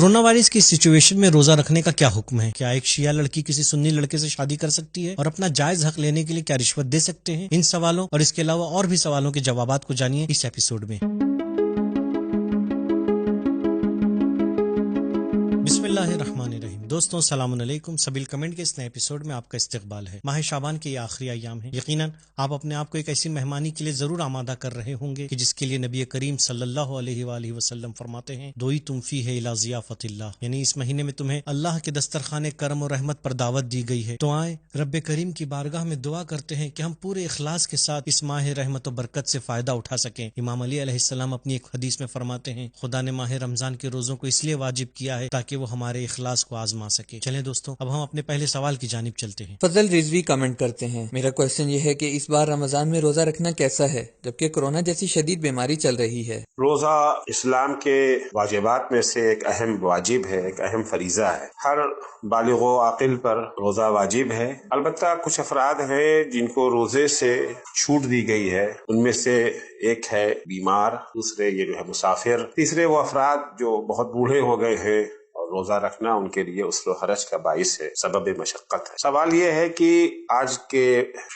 Corona virus کی situation میں روزہ رکھنے کا کیا حکم ہے؟ کیا ایک شیعہ لڑکی کسی سنی لڑکے سے شادی کر سکتی ہے؟ اور اپنا جائز حق لینے کے لیے کیا رشوت دے سکتے ہیں؟ ان سوالوں اور اس کے علاوہ اور بھی سوالوں کے جوابات کو جانیے اس ایپیسوڈ میں۔ بسم اللہ الرحمن الرحیم۔ دوستوں السلام علیکم۔ سبیل کمنٹ کے اس نئے ایپیسوڈ میں آپ کا استقبال ہے۔ ماہ شعبان کے یہ آخری ایام ہیں۔ یقیناً آپ اپنے آپ کو ایک ایسی مہمانی کے لیے ضرور آمادہ کر رہے ہوں گے کہ جس کے لیے نبی کریم صلی اللہ علیہ وآلہ وسلم فرماتے ہیں دوئی تم فی ہے الی ضیافت اللہ، یعنی اس مہینے میں تمہیں اللہ کے دسترخوان کرم و رحمت پر دعوت دی گئی ہے۔ تو آئیں رب کریم کی بارگاہ میں دعا کرتے ہیں کہ ہم پورے اخلاص کے ساتھ اس ماہ رحمت و برکت سے فائدہ اٹھا سکیں۔ امام علی علیہ السلام اپنی ایک حدیث میں فرماتے ہیں خدا نے ماہ رمضان کے روزوں کو اس لیے واجب کیا ہے تاکہ وہ ہمارے اخلاص کو آزما سکے۔ چلیں دوستوں اب ہم اپنے پہلے سوال کی جانب چلتے ہیں۔ فضل رضوی کمنٹ کرتے ہیں، میرا کوشچن یہ ہے کہ اس بار رمضان میں روزہ رکھنا کیسا ہے جبکہ کورونا جیسی شدید بیماری چل رہی ہے؟ روزہ اسلام کے واجبات میں سے ایک اہم واجب ہے، ایک اہم فریضہ ہے۔ ہر بالغ و عاقل پر روزہ واجب ہے۔ البتہ کچھ افراد ہیں جن کو روزے سے چھوٹ دی گئی ہے، ان میں سے ایک ہے بیمار، دوسرے یہ جو ہے مسافر، تیسرے وہ افراد جو بہت بوڑھے ہو گئے ہیں اور روزہ رکھنا ان کے لیے عسر و حرج کا باعث ہے، سبب مشقت ہے۔ سوال یہ ہے کہ آج کے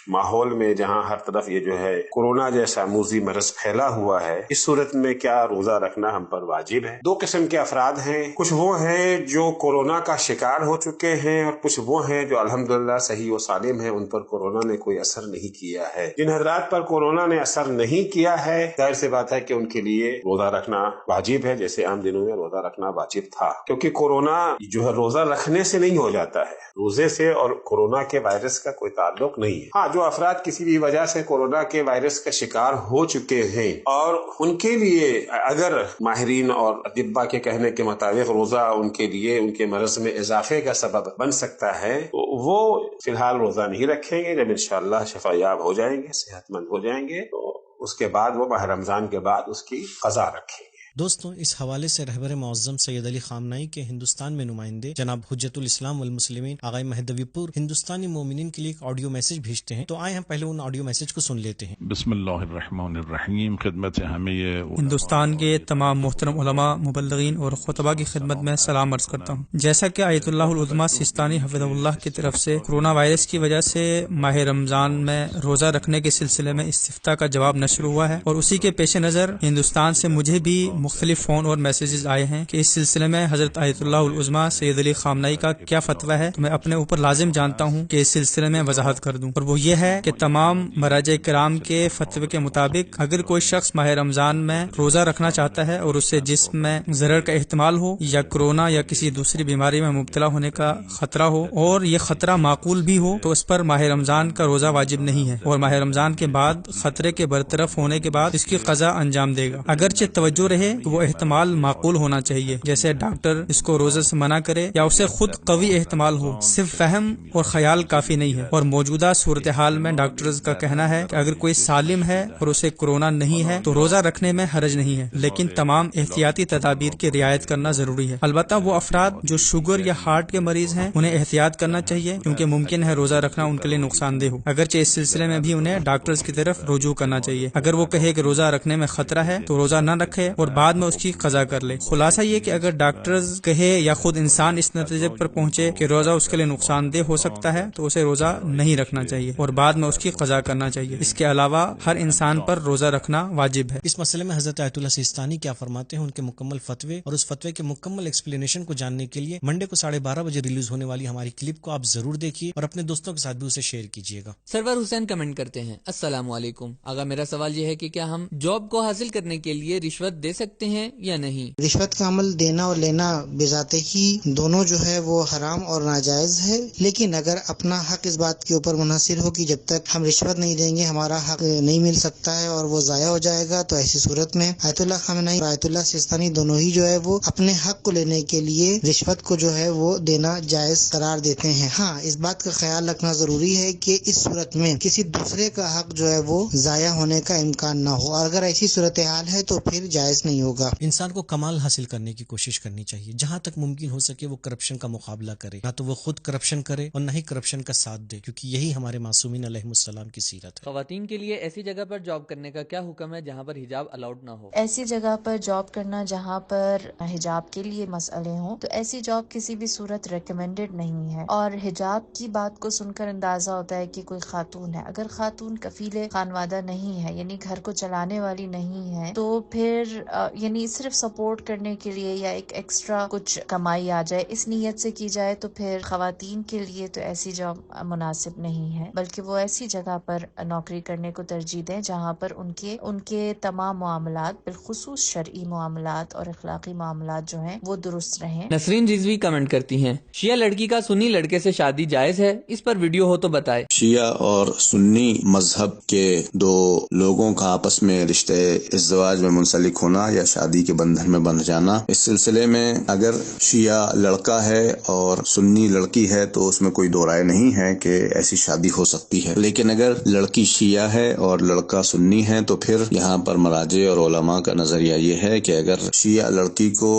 ماحول میں جہاں ہر طرف یہ جو ہے کورونا جیسا موذی مرض پھیلا ہوا ہے، اس صورت میں کیا روزہ رکھنا ہم پر واجب ہے؟ دو قسم کے افراد ہیں، کچھ وہ ہیں جو کورونا کا شکار ہو چکے ہیں اور کچھ وہ ہیں جو الحمدللہ صحیح و سالم ہیں، ان پر کورونا نے کوئی اثر نہیں کیا ہے۔ جن حضرات پر کورونا نے اثر نہیں کیا ہے ظاہر سی بات ہے کہ ان کے لیے روزہ رکھنا واجب ہے، جیسے عام دنوں میں روزہ رکھنا واجب تھا، کیونکہ کورونا جو ہے روزہ رکھنے سے نہیں ہو جاتا ہے، روزے سے اور کورونا کے وائرس کا کوئی تعلق نہیں ہے۔ ہاں، جو افراد کسی بھی وجہ سے کورونا کے وائرس کا شکار ہو چکے ہیں اور ان کے لیے اگر ماہرین اور اطباء کے کہنے کے مطابق روزہ ان کے لیے ان کے مرض میں اضافے کا سبب بن سکتا ہے، تو وہ فی الحال روزہ نہیں رکھیں گے۔ جب انشاءاللہ شفا یاب ہو جائیں گے، صحت مند ہو جائیں گے، تو اس کے بعد وہ ماہ رمضان کے بعد اس کی قضا رکھیں گے۔ دوستوں اس حوالے سے رہبر معظم سید علی خامنائی کے ہندوستان میں نمائندے جناب حجت الاسلام والمسلمین آقا مہدوی پور ہندوستانی مومنین کے لیے ایک آڈیو میسج بھیجتے ہیں، تو آئے ہم پہلے ان آڈیو میسج کو سن لیتے ہیں۔ بسم اللہ الرحمن الرحیم۔ خدمت ہمیں ہندوستان کے تمام محترم علماء، مبلغین اور خطباء کی خدمت میں سلام عرض کرتا ہوں۔ جیسا کہ آیت اللہ العظمیٰ سیستانی حفظہ اللہ کی طرف سے کورونا وائرس کی وجہ سے ماہ رمضان میں روزہ رکھنے کے سلسلے میں استفتاء کا جواب نشر ہوا ہے، اور اسی کے پیش نظر ہندوستان سے مجھے بھی مختلف فون اور میسیجز آئے ہیں کہ اس سلسلے میں حضرت آیت اللہ العظمیٰ سید علی خامنائی کا کیا فتویٰ ہے، تو میں اپنے اوپر لازم جانتا ہوں کہ اس سلسلے میں وضاحت کر دوں، اور وہ یہ ہے کہ تمام مراجع کرام کے فتوے کے مطابق اگر کوئی شخص ماہ رمضان میں روزہ رکھنا چاہتا ہے اور اسے جسم میں ضرر کا احتمال ہو یا کورونا یا کسی دوسری بیماری میں مبتلا ہونے کا خطرہ ہو اور یہ خطرہ معقول بھی ہو، تو اس پر ماہ رمضان کا روزہ واجب نہیں ہے، اور ماہ رمضان کے بعد خطرے کے برطرف ہونے کے بعد اس کی قضا انجام دے گا۔ اگرچہ توجہ رہے تو وہ احتمال معقول ہونا چاہیے، جیسے ڈاکٹر اس کو روزے سے منع کرے یا اسے خود قوی احتمال ہو، صرف فہم اور خیال کافی نہیں ہے۔ اور موجودہ صورتحال میں ڈاکٹرز کا کہنا ہے کہ اگر کوئی سالم ہے اور اسے کورونا نہیں ہے تو روزہ رکھنے میں حرج نہیں ہے، لیکن تمام احتیاطی تدابیر کی رعایت کرنا ضروری ہے۔ البتہ وہ افراد جو شوگر یا ہارٹ کے مریض ہیں انہیں احتیاط کرنا چاہیے، کیونکہ ممکن ہے روزہ رکھنا ان کے لیے نقصان دہ ہو، اگرچہ اس سلسلے میں بھی انہیں ڈاکٹرز کی طرف رجوع کرنا چاہیے۔ اگر وہ کہے کہ روزہ رکھنے میں خطرہ ہے تو روزہ نہ رکھے اور بعد میں اس کی قضا کر لے۔ خلاصہ یہ کہ اگر ڈاکٹرز کہے یا خود انسان اس نتیجے پر پہنچے کہ روزہ اس کے لیے نقصان دہ ہو سکتا ہے تو اسے روزہ نہیں رکھنا چاہیے اور بعد میں اس کی قضا کرنا چاہیے۔ اس کے علاوہ ہر انسان پر روزہ رکھنا واجب ہے۔ اس مسئلے میں حضرت آیت اللہ سیستانی کیا فرماتے ہیں، ان کے مکمل فتوے اور اس فتوے کے مکمل ایکسپلینیشن کو جاننے کے لیے منڈے کو 12:30 بجے ریلیز ہونے والی ہماری کلپ کو آپ ضرور دیکھیے اور اپنے دوستوں کے ساتھ بھی اسے شیئر کیجیے گا۔ سرور حسین کمنٹ کرتے ہیں، السلام علیکم آغا، میرا سوال یہ ہے کہ کیا ہم جاب کو حاصل کرنے کے لیے رشوت دے سکتے ہیں یا نہیں؟ رشوت کا عمل دینا اور لینا بذات ہی دونوں جو ہے وہ حرام اور ناجائز ہے، لیکن اگر اپنا حق اس بات کے اوپر منحصر ہو کہ جب تک ہم رشوت نہیں دیں گے ہمارا حق نہیں مل سکتا ہے اور وہ ضائع ہو جائے گا، تو ایسی صورت میں آیت اللہ خامنائی اور آیت اللہ سیستانی دونوں ہی جو ہے وہ اپنے حق کو لینے کے لیے رشوت کو جو ہے وہ دینا جائز قرار دیتے ہیں۔ ہاں، اس بات کا خیال رکھنا ضروری ہے کہ اس صورت میں کسی دوسرے کا حق جو ہے وہ ضائع ہونے کا امکان نہ ہو، اور اگر ایسی صورتحال ہے تو پھر جائز نہیں ہوگا. انسان کو کمال حاصل کرنے کی کوشش کرنی چاہیے، جہاں تک ممکن ہو سکے وہ کرپشن کا مقابلہ کرے، نہ تو وہ خود کرپشن کرے اور نہ ہی کرپشن کا ساتھ دے، کیونکہ یہی ہمارے معصومین علیہ السلام کی سیرت ہے. خواتین کے لیے ایسی جگہ پر جاب کرنے کا کیا حکم ہے جہاں پر حجاب الاؤڈ نہ ہو؟ ایسی جگہ پر جاب کرنا جہاں پر حجاب کے لیے مسئلے ہوں تو ایسی جاب کسی بھی صورت ریکمینڈڈ نہیں ہے. اور حجاب کی بات کو سن کر اندازہ ہوتا ہے کہ کوئی خاتون ہے. اگر خاتون کفیل خانوادہ نہیں ہے، یعنی گھر کو چلانے والی نہیں ہے، تو پھر یعنی صرف سپورٹ کرنے کے لیے یا ایک ایکسٹرا کچھ کمائی آ جائے اس نیت سے کی جائے تو پھر خواتین کے لیے تو ایسی جاب مناسب نہیں ہے، بلکہ وہ ایسی جگہ پر نوکری کرنے کو ترجیح دیں جہاں پر ان کے تمام معاملات بالخصوص شرعی معاملات اور اخلاقی معاملات جو ہیں وہ درست رہیں. نسرین رضوی کمنٹ کرتی ہیں، شیعہ لڑکی کا سنی لڑکے سے شادی جائز ہے؟ اس پر ویڈیو ہو تو بتائے. شیعہ اور سنی مذہب کے دو لوگوں کا آپس میں رشتے ازدواج میں منسلک ہونا یا شادی کے بندھن میں بندھ جانا، اس سلسلے میں اگر شیعہ لڑکا ہے اور سنی لڑکی ہے تو اس میں کوئی دو رائے نہیں ہے کہ ایسی شادی ہو سکتی ہے. لیکن اگر لڑکی شیعہ ہے اور لڑکا سنی ہے تو پھر یہاں پر مراجع اور علماء کا نظریہ یہ ہے کہ اگر شیعہ لڑکی کو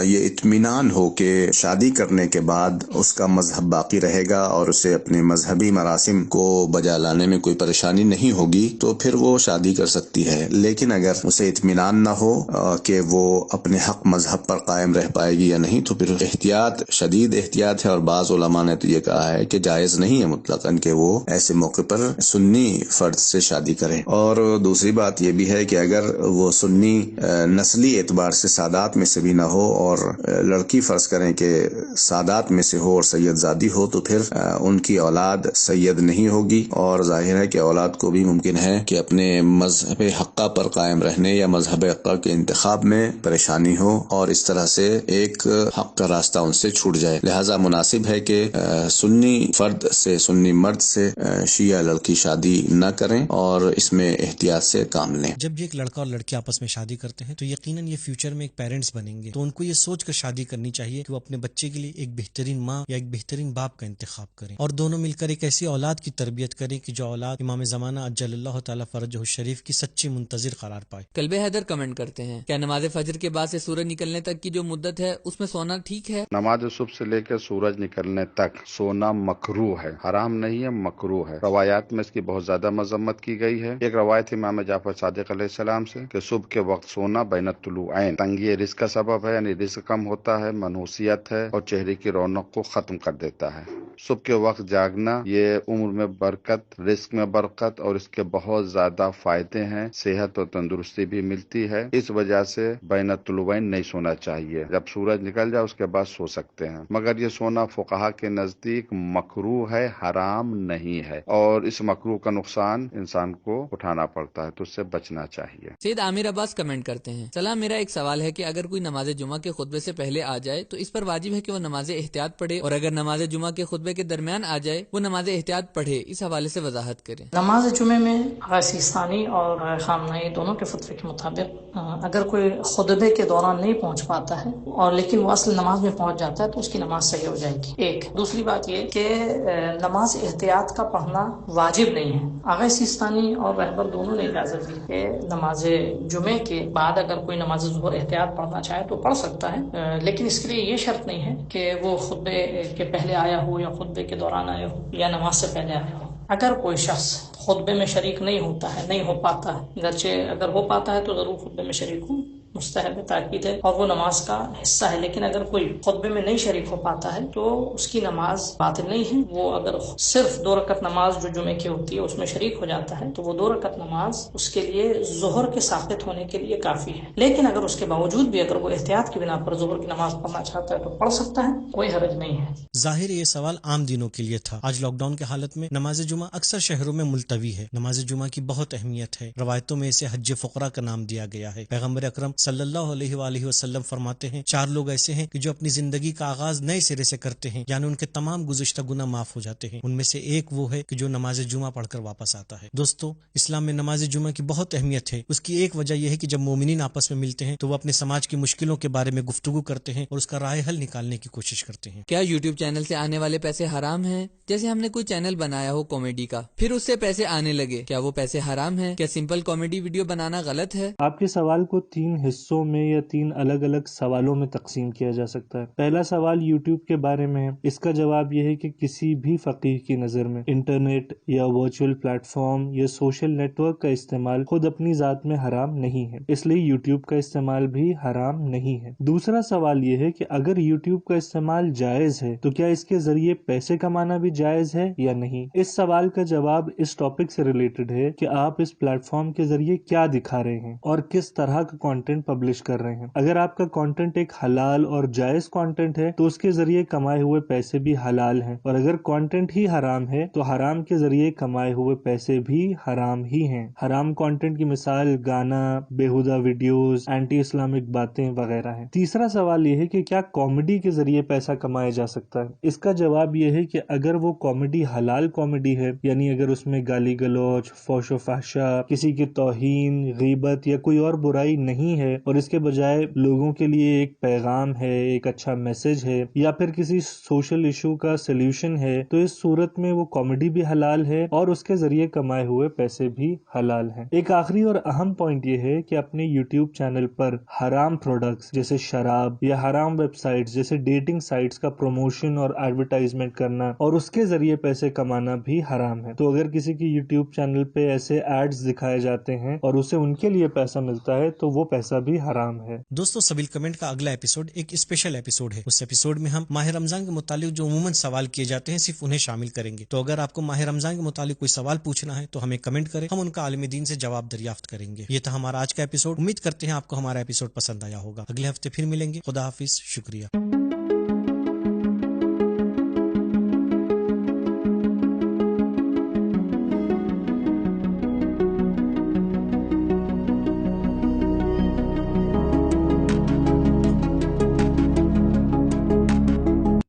یہ اطمینان ہو کہ شادی کرنے کے بعد اس کا مذہب باقی رہے گا اور اسے اپنے مذہبی مراسم کو بجا لانے میں کوئی پریشانی نہیں ہوگی تو پھر وہ شادی کر سکتی ہے. لیکن اگر اسے اطمینان نہ ہو کہ وہ اپنے حق مذہب پر قائم رہ پائے گی یا نہیں تو پھر احتیاط، شدید احتیاط ہے. اور بعض علماء نے تو یہ کہا ہے کہ جائز نہیں ہے مطلقاً کہ وہ ایسے موقع پر سنی فرد سے شادی کریں. اور دوسری بات یہ بھی ہے کہ اگر وہ سنی نسلی اعتبار سے سادات میں سے بھی نہ ہو اور لڑکی فرض کریں کہ سادات میں سے ہو اور سید زادی ہو تو پھر ان کی اولاد سید نہیں ہوگی. اور ظاہر ہے کہ اولاد کو بھی ممکن ہے کہ اپنے مذہب حقہ پر قائم رہنے یا مذہب حقہ کے انتخاب میں پریشانی ہو اور اس طرح سے ایک حق کا راستہ ان سے چھوٹ جائے. لہذا مناسب ہے کہ سنی فرد سے، سنی مرد سے شیعہ لڑکی شادی نہ کریں اور اس میں احتیاط سے کام لیں. جب بھی ایک لڑکا اور لڑکی آپس میں شادی کرتے ہیں تو یقیناً یہ فیوچر میں ایک پیرنٹس بنیں گے، تو ان کو یہ سوچ کر شادی کرنی چاہیے کہ وہ اپنے بچے کے لیے ایک بہترین ماں یا ایک بہترین باپ کا انتخاب کریں اور دونوں مل کر ایک ایسی اولاد کی تربیت کریں کہ جو اولاد امام زمانہ اجل اللہ تعالیٰ فرجہ الشریف کی سچی منتظر قرار پائے. کلب حیدر کمنٹ کرتے ہیں، کیا نماز فجر کے بعد سے سورج نکلنے تک کی جو مدت ہے اس میں سونا ٹھیک ہے؟ نماز صبح سے لے کر سورج نکلنے تک سونا مکروہ ہے، حرام نہیں ہے، مکروہ ہے. روایات میں اس کی بہت زیادہ مذمت کی گئی ہے. ایک روایت امام جعفر صادق علیہ السلام سے کہ صبح کے وقت سونا بین الطلوعین تنگی رزق کا سبب ہے، یعنی رزق کم ہوتا ہے، منحوسیت ہے اور چہرے کی رونق کو ختم کر دیتا ہے. صبح کے وقت جاگنا یہ عمر میں برکت، رزق میں برکت اور اس کے بہت زیادہ فائدے ہیں، صحت اور تندرستی بھی ملتی ہے. اس وجہ سے بین الطلوعین نہیں سونا چاہیے. جب سورج نکل جائے اس کے بعد سو سکتے ہیں، مگر یہ سونا فقہا کے نزدیک مکروہ ہے، حرام نہیں ہے. اور اس مکروہ کا نقصان انسان کو اٹھانا پڑتا ہے تو اس سے بچنا چاہیے. سید عامر عباس کمنٹ کرتے ہیں، سلام، میرا ایک سوال ہے کہ اگر کوئی نماز جمعہ کے خطبے سے پہلے آ جائے تو اس پر واجب ہے کہ وہ نماز احتیاط پڑھے، اور اگر نماز جمعہ کے خطبے کے درمیان آ جائے وہ نماز احتیاط پڑھے؟ اس حوالے سے وضاحت کریں. نماز جمعے میں سیستانی اور خامنہئی دونوں کے فتوے کے مطابق اگر کوئی خطبے کے دوران نہیں پہنچ پاتا ہے اور لیکن وہ اصل نماز میں پہنچ جاتا ہے تو اس کی نماز صحیح ہو جائے گی. ایک دوسری بات یہ کہ نماز احتیاط کا پڑھنا واجب نہیں ہے. آغا سیستانی اور رہبر دونوں نے اجازت دی کہ نماز جمعے کے بعد اگر کوئی نماز ظہر احتیاط پڑھنا چاہے تو پڑھ سکتا ہے، لیکن اس کے لیے یہ شرط نہیں ہے کہ وہ خطبے کے پہلے آیا ہو یا خطبے کے دوران آیا ہو یا نماز سے پہلے آیا ہو. اگر کوئی شخص خطبے میں شریک نہیں ہوتا ہے، نہیں ہو پاتا ہے، گرچہ اگر ہو پاتا ہے تو ضرور خطبے میں شریک ہوں، مستحب تاکید ہے اور وہ نماز کا حصہ ہے. لیکن اگر کوئی خطبے میں نہیں شریک ہو پاتا ہے تو اس کی نماز باطل نہیں ہے. وہ اگر صرف 2 رکعت نماز جو جمعے کی ہوتی ہے اس میں شریک ہو جاتا ہے تو وہ 2 رکعت نماز اس کے لیے ظہر کے ساقط ہونے کے لیے کافی ہے. لیکن اگر اس کے باوجود بھی اگر وہ احتیاط کی بنا پر ظہر کی نماز پڑھنا چاہتا ہے تو پڑھ سکتا ہے، کوئی حرج نہیں ہے. ظاہر یہ سوال عام دنوں کے لیے تھا. آج لاک ڈاؤن کے حالت میں نماز جمعہ اکثر شہروں میں ملتوی ہے. نماز جمعہ کی بہت اہمیت ہے. روایتوں میں اسے حج فقراء کا نام دیا گیا ہے. پیغمبر اکرم صلی اللہ علیہ وآلہ وسلم فرماتے ہیں 4 لوگ ایسے ہیں کہ جو اپنی زندگی کا آغاز نئے سرے سے کرتے ہیں، یعنی ان کے تمام گزشتہ گناہ معاف ہو جاتے ہیں. ان میں سے ایک وہ ہے کہ جو نماز جمعہ پڑھ کر واپس آتا ہے. دوستو، اسلام میں نماز جمعہ کی بہت اہمیت ہے. اس کی ایک وجہ یہ ہے کہ جب مومنین آپس میں ملتے ہیں تو وہ اپنے سماج کی مشکلوں کے بارے میں گفتگو کرتے ہیں اور اس کا رائے حل نکالنے کی کوشش کرتے ہیں. کیا یوٹیوب چینل سے آنے والے پیسے حرام ہیں؟ جیسے ہم نے کوئی چینل بنایا ہو کامیڈی کا، پھر اس سے پیسے آنے لگے، کیا وہ پیسے حرام ہیں؟ کیا سمپل کامیڈی ویڈیو بنانا غلط ہے؟ آپ کے سوال کو 3 حصوں حصوں میں یا 3 الگ الگ سوالوں میں تقسیم کیا جا سکتا ہے۔ پہلا سوال یوٹیوب کے بارے میں ہے۔ اس کا جواب یہ ہے کہ کسی بھی فقیہ کی نظر میں انٹرنیٹ یا ورچوئل پلیٹ فارم یا سوشل نیٹ ورک کا استعمال خود اپنی ذات میں حرام نہیں ہے، اس لیے یوٹیوب کا استعمال بھی حرام نہیں ہے۔ دوسرا سوال یہ ہے کہ اگر یوٹیوب کا استعمال جائز ہے تو کیا اس کے ذریعے پیسے کمانا بھی جائز ہے یا نہیں؟ اس سوال کا جواب اس ٹاپک سے ریلیٹڈ ہے کہ آپ اس پلیٹ فارم کے ذریعے کیا دکھا رہے ہیں اور کس طرح کا کانٹینٹ پبلش کر رہے ہیں۔ اگر آپ کا کانٹینٹ ایک حلال اور جائز کانٹینٹ ہے تو اس کے ذریعے کمائے ہوئے پیسے بھی حلال ہیں، اور اگر کانٹینٹ ہی حرام ہے تو حرام کے ذریعے کمائے ہوئے پیسے بھی حرام ہی ہیں۔ حرام کانٹینٹ کی مثال گانا، بیہودہ ویڈیوز، اینٹی اسلامک باتیں وغیرہ ہیں۔ تیسرا سوال یہ ہے کہ کیا کامیڈی کے ذریعے پیسہ کمایا جا سکتا ہے؟ اس کا جواب یہ ہے کہ اگر وہ کامیڈی حلال کامیڈی ہے، یعنی اگر اس میں گالی گلوچ، فحش و فحشا، کسی کی توہین، غیبت یا کوئی اور برائی نہیں ہے، اور اس کے بجائے لوگوں کے لیے ایک پیغام ہے، ایک اچھا میسج ہے، یا پھر کسی سوشل ایشو کا سلیوشن ہے، تو اس صورت میں وہ کامیڈی بھی حلال ہے اور اس کے ذریعے کمائے ہوئے پیسے بھی حلال ہیں۔ ایک آخری اور اہم پوائنٹ یہ ہے کہ اپنے یوٹیوب چینل پر حرام پروڈکٹس جیسے شراب یا حرام ویب سائٹس جیسے ڈیٹنگ سائٹس کا پروموشن اور ایڈورٹائزمنٹ کرنا اور اس کے ذریعے پیسے کمانا بھی حرام ہے۔ تو اگر کسی کی یوٹیوب چینل پہ ایسے ایڈز دکھائے جاتے ہیں اور اسے ان کے لیے پیسہ ملتا ہے تو وہ پیسہ بھی حرام ہے۔ دوستو، سبیل کمنٹ کا اگلا ایپیسوڈ ایک اسپیشل ایپیسوڈ ہے۔ اس ایپیسوڈ میں ہم ماہ رمضان کے متعلق جو عموماً سوال کیے جاتے ہیں صرف انہیں شامل کریں گے۔ تو اگر آپ کو ماہ رمضان کے متعلق کوئی سوال پوچھنا ہے تو ہمیں کمنٹ کریں، ہم ان کا عالم دین سے جواب دریافت کریں گے۔ یہ تھا ہمارا آج کا ایپیسوڈ۔ امید کرتے ہیں آپ کو ہمارا ایپیسوڈ پسند آیا ہوگا۔ اگلے ہفتے پھر ملیں گے۔ خدا حافظ، شکریہ۔